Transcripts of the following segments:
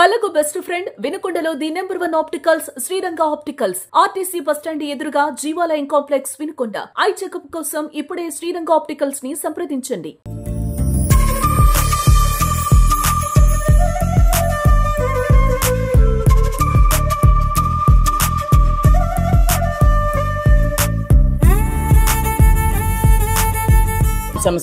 కళకు best friend వినుకొండలో the number 1 opticals Sriranga opticals RTC bus stand ఎదురుగా Jeevalayam complex Vinukonda. Eye checkup కోసం ఇప్పుడే శ్రీరంగ ఆప్టికల్స్ ని సంప్రదించండి.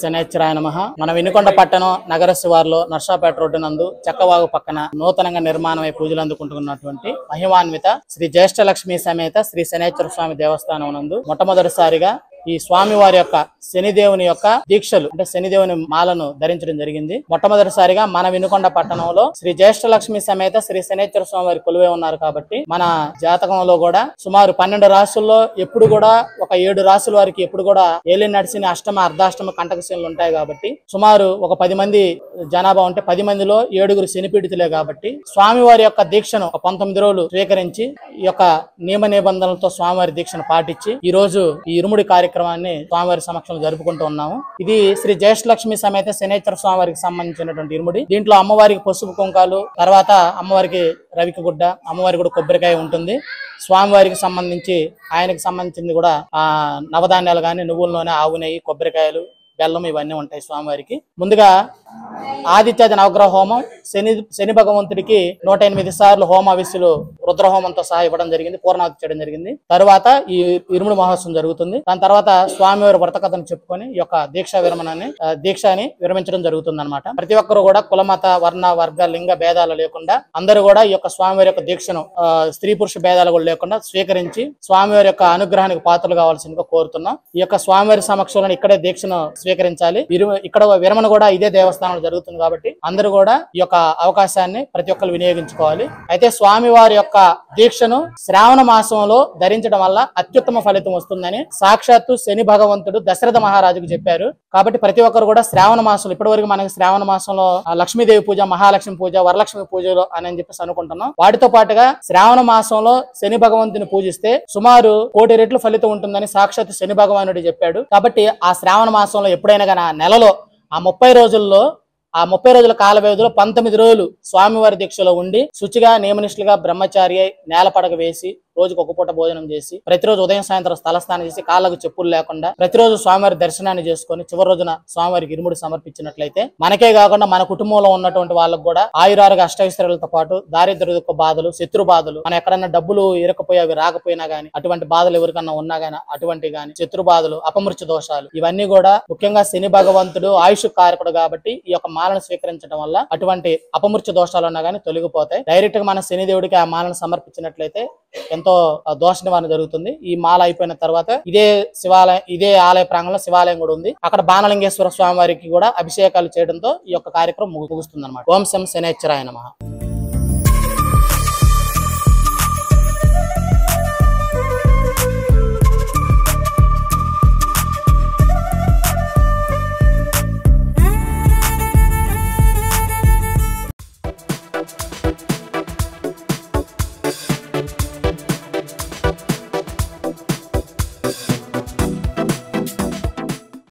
శనేశ్వరాయ నమః. మన వినుకొండ పట్టణం నగర శివార్లో నర్సాపేట రోడ్డు నందు చెక్కవాగు పక్కన నూతనంగా నిర్మాణమై పూజలు అందుకుంటున్నటువంటి మహిమాన్విత శ్రీ జ్యేష్ఠలక్ష్మి సమేత శ్రీ శనేశ్వర స్వామి దేవస్థానం నందు మొట్టమొదటిసారిగా ఈ స్వామి వారి యొక్క శనిదేవుని యొక్క దీక్షలు అంటే శనిదేవుని మాలను ధరించడం జరిగింది. మొట్టమొదటిసారిగా మన వినుకొండ పట్టణంలో శ్రీ జ్యేష్ఠలక్ష్మి సమేత శ్రీ శనేశ్వర స్వామి వారి కొలువై ఉన్నారు కాబట్టి మన జాతకంలో కూడా సుమారు 12 రాశుల్లో ఎప్పుడు కూడా ఒక 7 రాశుల వారికి ఎప్పుడు కూడా ఏలి నడిచిన అష్టమ అర్ధాష్టమ కంటకశీలు ఉంటాయి కాబట్టి సుమారు ఒక 10 మంది జనాభా ఉంటే 10 మందిలో 7 శనిపీడితులే కాబట్టి స్వామి వారి యొక్క దీక్షను ఒక 19 రోజులు స్వీకరించి ఈ యొక్క నియమ నిబంధనలతో స్వామివారి దీక్షను పాటించి ఈ రోజు ఈ ఇరుముడి కార్యక్రమాన్ని స్వామివారి సమక్షంలో జరుపుకుంటూ ఉన్నాము. ఇది శ్రీ జ్యేష్ఠలక్ష్మి సమేత శనేశ్వర స్వామివారికి సంబంధించినటువంటి ఇరుముడి. దీంట్లో అమ్మవారికి పసుపు కుంకాలు, తర్వాత అమ్మవారికి రవికి గుడ్డ, అమ్మవారికి కూడా కొబ్బరికాయ ఉంటుంది. స్వామివారికి సంబంధించి ఆయనకి సంబంధించింది కూడా నవధాన్యాలు కానీ నువ్వుల నూనె, ఆవు నెయ్యి, కొబ్బరికాయలు, బెల్లం ఇవన్నీ ఉంటాయి స్వామివారికి. ముందుగా ఆదిత్యాది నవగ్రహ హోమం శని భగవంతుడికి 108 సార్లు హోమావిస్సులు రుద్రహోమంతో సహా ఇవ్వడం జరిగింది, పూర్ణావతి చేయడం జరిగింది. తర్వాత ఈ ఇరుముడి మహోత్సవం జరుగుతుంది. దాని తర్వాత స్వామివారి వ్రత కథను చెప్పుకొని ఈ యొక్క దీక్షని విరమించడం జరుగుతుంది అనమాట. ప్రతి ఒక్కరు కూడా కులమత వర్ణ వర్గ లింగ భేదాలు లేకుండా అందరూ కూడా ఈ యొక్క స్వామివారి యొక్క దీక్షను స్త్రీ పురుష భేదాలు కూడా లేకుండా స్వీకరించి స్వామివారి యొక్క అనుగ్రహానికి పాత్రలు కావాల్సిందిగా కోరుతున్నాం. ఈ యొక్క స్వామివారి సమక్షంలో ఇక్కడే దీక్షను స్వీకరించాలి. ఇక్కడ విరమణ కూడా ఇదే దేవస్థానంలో జరుగుతుంది కాబట్టి అందరూ కూడా ఈ యొక్క అవకాశాన్ని ప్రతి ఒక్కరు వినియోగించుకోవాలి. అయితే స్వామివారి యొక్క దీక్షను శ్రావణ మాసంలో ధరించడం వల్ల అత్యుత్తమ ఫలితం వస్తుందని సాక్షాత్తు శని భగవంతుడు దశరథ మహారాజుకు చెప్పారు. కాబట్టి ప్రతి ఒక్కరు కూడా శ్రావణ మాసంలో ఇప్పటి వరకు మనకి శ్రావణ మాసంలో లక్ష్మీదేవి పూజ, మహాలక్ష్మి పూజ, వరలక్ష్మి పూజలు అని చెప్పేసి అనుకుంటున్నాం. వాటితో పాటుగా శ్రావణ మాసంలో శని భగవంతుని పూజిస్తే సుమారు 1,000 రెట్లు ఫలితం ఉంటుందని సాక్షాత్తు శని భగవానుడు చెప్పాడు. కాబట్టి ఆ శ్రావణ మాసంలో ఎప్పుడైనా కానీ ఆ నెలలో ఆ 30 రోజుల కాల వ్యవధిలో 19 రోజులు స్వామివారి దీక్షలో ఉండి శుచిగా నియమనిష్ఠులుగా బ్రహ్మచారి అయి నేల పడక వేసి రోజుకు ఒక పూట భోజనం చేసి ప్రతిరోజు ఉదయం సాయంత్రం స్థలస్నానం చేసి కాళ్ళకు చెప్పులు లేకుండా ప్రతిరోజు స్వామివారి దర్శనాన్ని చేసుకొని చివరి రోజున స్వామివారికి ఇరుముడి సమర్పించినట్లయితే మనకే కాకుండా మన కుటుంబంలో ఉన్నటువంటి వాళ్ళకు కూడా ఆయురారుగా అష్టైశ్వర్యాలతో పాటు దారిద్ర్య దుఃఖ బాధలు, శత్రు బాధలు, మన ఎక్కడన్నా డబ్బులు ఇరకపోయి అవి రాకపోయినా గానీ అటువంటి బాధలు ఎవరికన్నా ఉన్నా గానీ అటువంటి గానీ శత్రు బాధలు, అపమృత్యు దోషాలు ఇవన్నీ కూడా ముఖ్యంగా శని భగవంతుడు ఆయుష్ కారకుడు కాబట్టి ఈ యొక్క మాలను స్వీకరించడం వల్ల అటువంటి అపమృత్యు దోషాలు ఉన్నా గానీ తొలగిపోతాయి. డైరెక్ట్ గా మన శనిదేవుడికి ఆ మాలను సమర్పించినట్లయితే ఎంతో దోష నివారణ జరుగుతుంది. ఈ మాల అయిపోయిన తర్వాత ఇదే ఆలయ ప్రాంగణంలో శివాలయం కూడా ఉంది. అక్కడ బాణలింగేశ్వర స్వామి వారికి కూడా అభిషేకాలు చేయడంతో ఈ యొక్క కార్యక్రమం ముగుస్తుంది అన్నమాట. ఓం శం శనేశ్వరాయ నమః.